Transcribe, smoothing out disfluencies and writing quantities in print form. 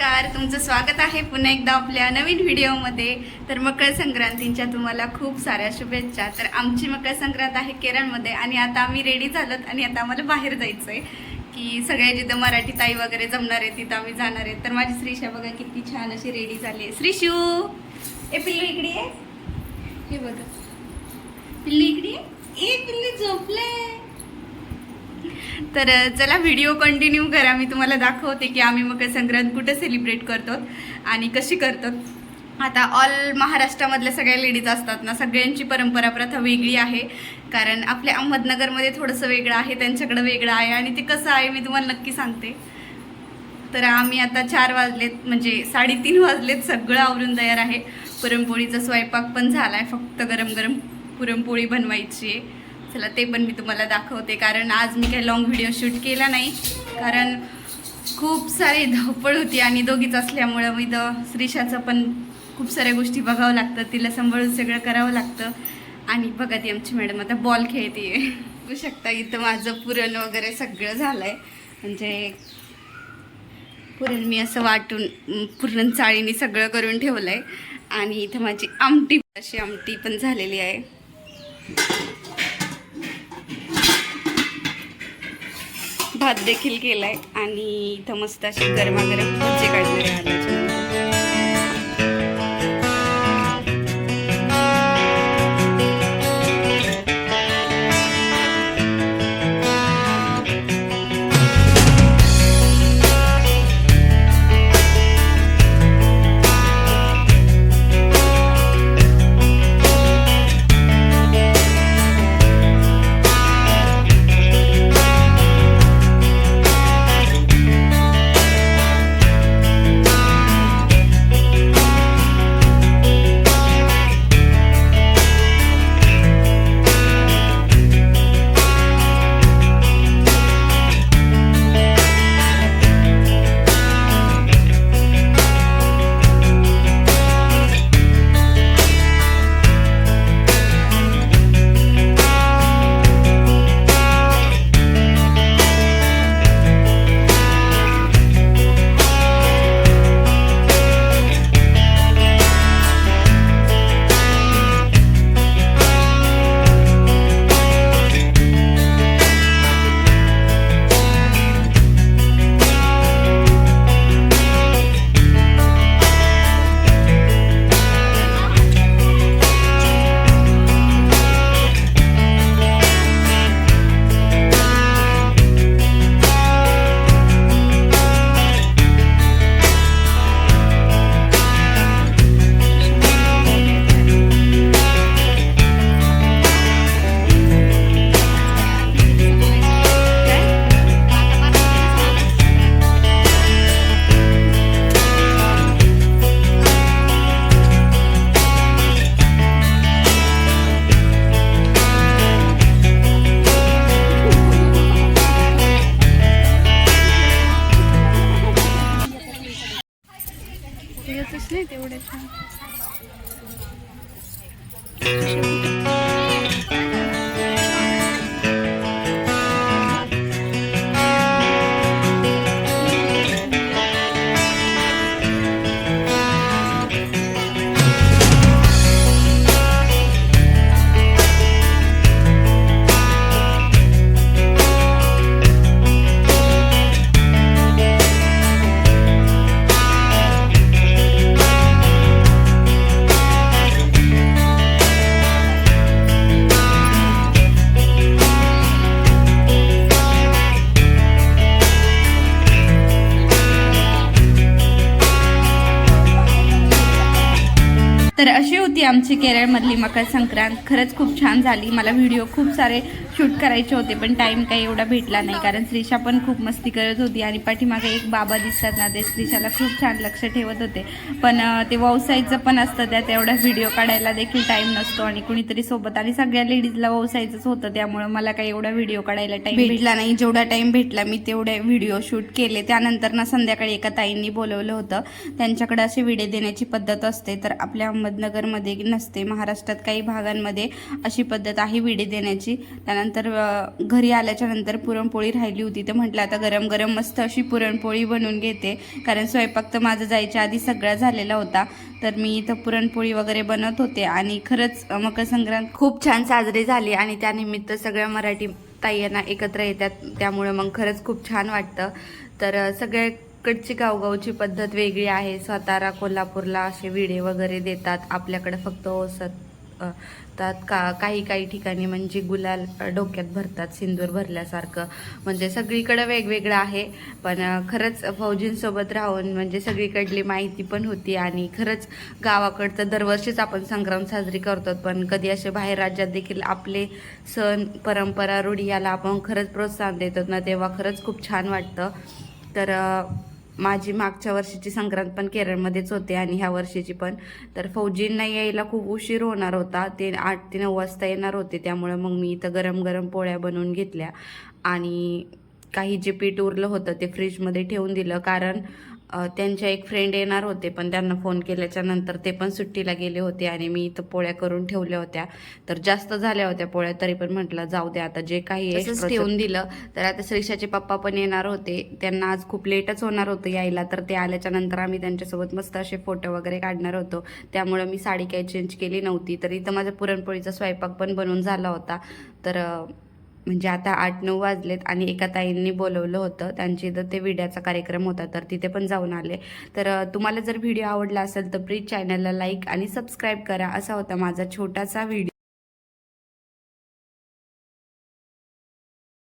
नमस्कार, तुमचं स्वागत आहे पुन्हा एकदा आपल्या नवीन व्हिडिओमध्ये। तर मकर संक्रांतीच्या तुम्हाला खूप साऱ्या शुभेच्छा। तर आमची मकर संक्रांत आहे केरळमध्ये आणि आता आम्ही रेडी झालोत आणि आता आम्हाला बाहेर जायचं आहे की सगळ्या जिथं मराठी ताई वगैरे जमणार आहे तिथं आम्ही जाणार आहे। तर माझी श्रीषा बघा किती छान अशी रेडी झाली आहे। श्रीशू ए पिल्लू इकडे आहे, हे बघा पिल्लू इकडे आहे, ए पिल्लू झोपले। तर चला व्हिडिओ कंटिन्यू करा, मी तुम्हाला दाखवते की आम्ही मकर संक्रांत कुठे सेलिब्रेट करतो आणि कशी करतो। आता ऑल महाराष्ट्रामधल्या सगळ्या लेडीज असतात ना, सगळ्यांची परंपरा प्रथा वेगळी आहे, कारण आपल्या अहमदनगरमध्ये थोडंसं वेगळं आहे, त्यांच्याकडे वेगळं आहे आणि ते कसं आहे मी तुम्हाला नक्की सांगते। तर आम्ही आता 4 वाजलेत म्हणजे 3:30 वाजलेत, सगळं आवरून तयार आहे। पुरणपोळीचा स्वयंपाक पण झाला आहे, फक्त गरम गरम पुरणपोळी बनवायची आहे। चला ते पण मी तुम्हाला दाखवते, कारण आज मी काही लॉंग व्हिडिओ शूट केला नाही, कारण खूप सारी धावपळ होती आणि दोघीच असल्यामुळं मी श्रीषाचं पण खूप साऱ्या गोष्टी बघावं लागतं, तिला सांभाळून सगळं करावं लागतं। आणि बघा ती आमची मॅडम आता बॉल खेळते, बघू शकता इथं माझं पुरण वगैरे सगळं झालं आहे, म्हणजे पुरण मी असं वाटून पुरण चाळीने सगळं करून ठेवलं आहे। आणि इथं माझी आमटी, अशी आमटी पण झालेली आहे। भात देखील केलाय आणि इथं मस्त अशी गरमागरम भजी काढणारे आले। नाही तेवढे छान तर अशी होती आमची केरळमधली मकर संक्रांत। खरंच खूप छान झाली। मला व्हिडिओ खूप सारे शूट करायचे होते पण टाईम काही एवढा भेटला नाही, कारण श्रीषा पण खूप मस्ती करत होती आणि पाठीमागे एक बाबा दिसतात ना, ते श्रीषाला खूप छान लक्ष ठेवत होते, पण ते व्यवसायचं पण असतं, त्यात एवढा व्हिडिओ काढायला देखील टाईम नसतो आणि कुणीतरी सोबत, आणि सगळ्या लेडीजला व्यवसायचंच होतं, त्यामुळे मला काही एवढा व्हिडिओ काढायला टाईम भेटला नाही। जेवढा टाईम भेटला मी तेवढे व्हिडिओ शूट केले। त्यानंतर ना संध्याकाळी एका ताईंनी बोलवलं होतं, त्यांच्याकडे असे विडे देण्याची पद्धत असते, तर आपल्या अहमदनगरमध्ये नसते, महाराष्ट्रात काही भागांमध्ये अशी पद्धत आहे विडे देण्याची। त्यानंतर त्यानंतर घरी आल्याच्या नंतर पुरणपोळी राहिली होती, तर म्हटलं आता गरम गरम मस्त अशी पुरणपोळी बनवून घेते, कारण स्वयंपाक तर माझं जायच्या आधी सगळा झालेला होता. तर मी इथं पुरणपोळी वगैरे बनवत होते आणि खरंच मकर संक्रांत खूप छान साजरी झाली आणि त्यानिमित्त सगळ्या मराठी ताईंना एकत्र येतात, त्यामुळे मग खरंच खूप छान वाटतं. तर सगळ्याकडची गावगावची पद्धत वेगळी आहे. सातारा कोल्हापूरला असे विडे वगैरे देतात, आपल्याकडे फक्त ओसत काही काही ठिकाणी म्हणजे गुलाल डोक्यात भरतात, सिंदूर भरल्यासारखं. म्हणजे सगळीकडे वेगवेगळं आहे, पण खरंच फौजींसोबत राहून म्हणजे सगळीकडली माहिती पण होती. आणि खरंच गावाकडचं दरवर्षीच आपण संक्रांत साजरी करतो, पण कधी असे बाहेर राज्यात देखील आपले सण परंपरा रूढी याला आपण खरंच प्रोत्साहन देतात ना, तेव्हा खरंच खूप छान वाटतं. तर माझी मागच्या वर्षीची संक्रांत पण केरळमध्येच होते आणि ह्या वर्षीची पण. तर फौजींना यायला खूप उशीर होणार होता, ते 8 ते 9 वाजता येणार होते, त्यामुळे मग मी इथं गरम गरम पोळ्या बनवून घेतल्या आणि काही जे पीठ उरलं होतं ते फ्रीजमध्ये ठेवून दिलं, कारण त्यांच्या एक फ्रेंड येणार होते, पण त्यांना फोन केल्याच्या नंतर ते पण सुट्टीला गेले होते आणि मी इथं पोळ्या करून ठेवल्या होत्या. तर जास्त झाल्या होत्या पोळ्या, तरी पण म्हटलं जाऊ द्या आता, जे काही एक्स्ट्रा ठेवून दिलं. तर आता श्रीषाचे पप्पा पण येणार होते, त्यांना आज खूप लेटच होणार होतं यायला, तर ते आल्याच्या नंतर आम्ही त्यांच्यासोबत मस्त असे फोटो वगैरे काढणार होतो, त्यामुळे मी साडी काही चेंज केली नव्हती. तर इथं माझा पुरणपोळीचा स्वयंपाक पण बनवून झाला होता. तर म्हणजे आता 8-9 वाजलेत आणि एका ताईंनी बोलवलं होतं, त्यांची इथं ते विड्याचा कार्यक्रम होता, तर तिथे पण जाऊन आले. तर तुम्हाला जर व्हिडिओ आवडला असेल तर प्लीज चॅनलला लाईक आणि सबस्क्राईब करा. असा होता माझा छोटासा व्हिडिओ.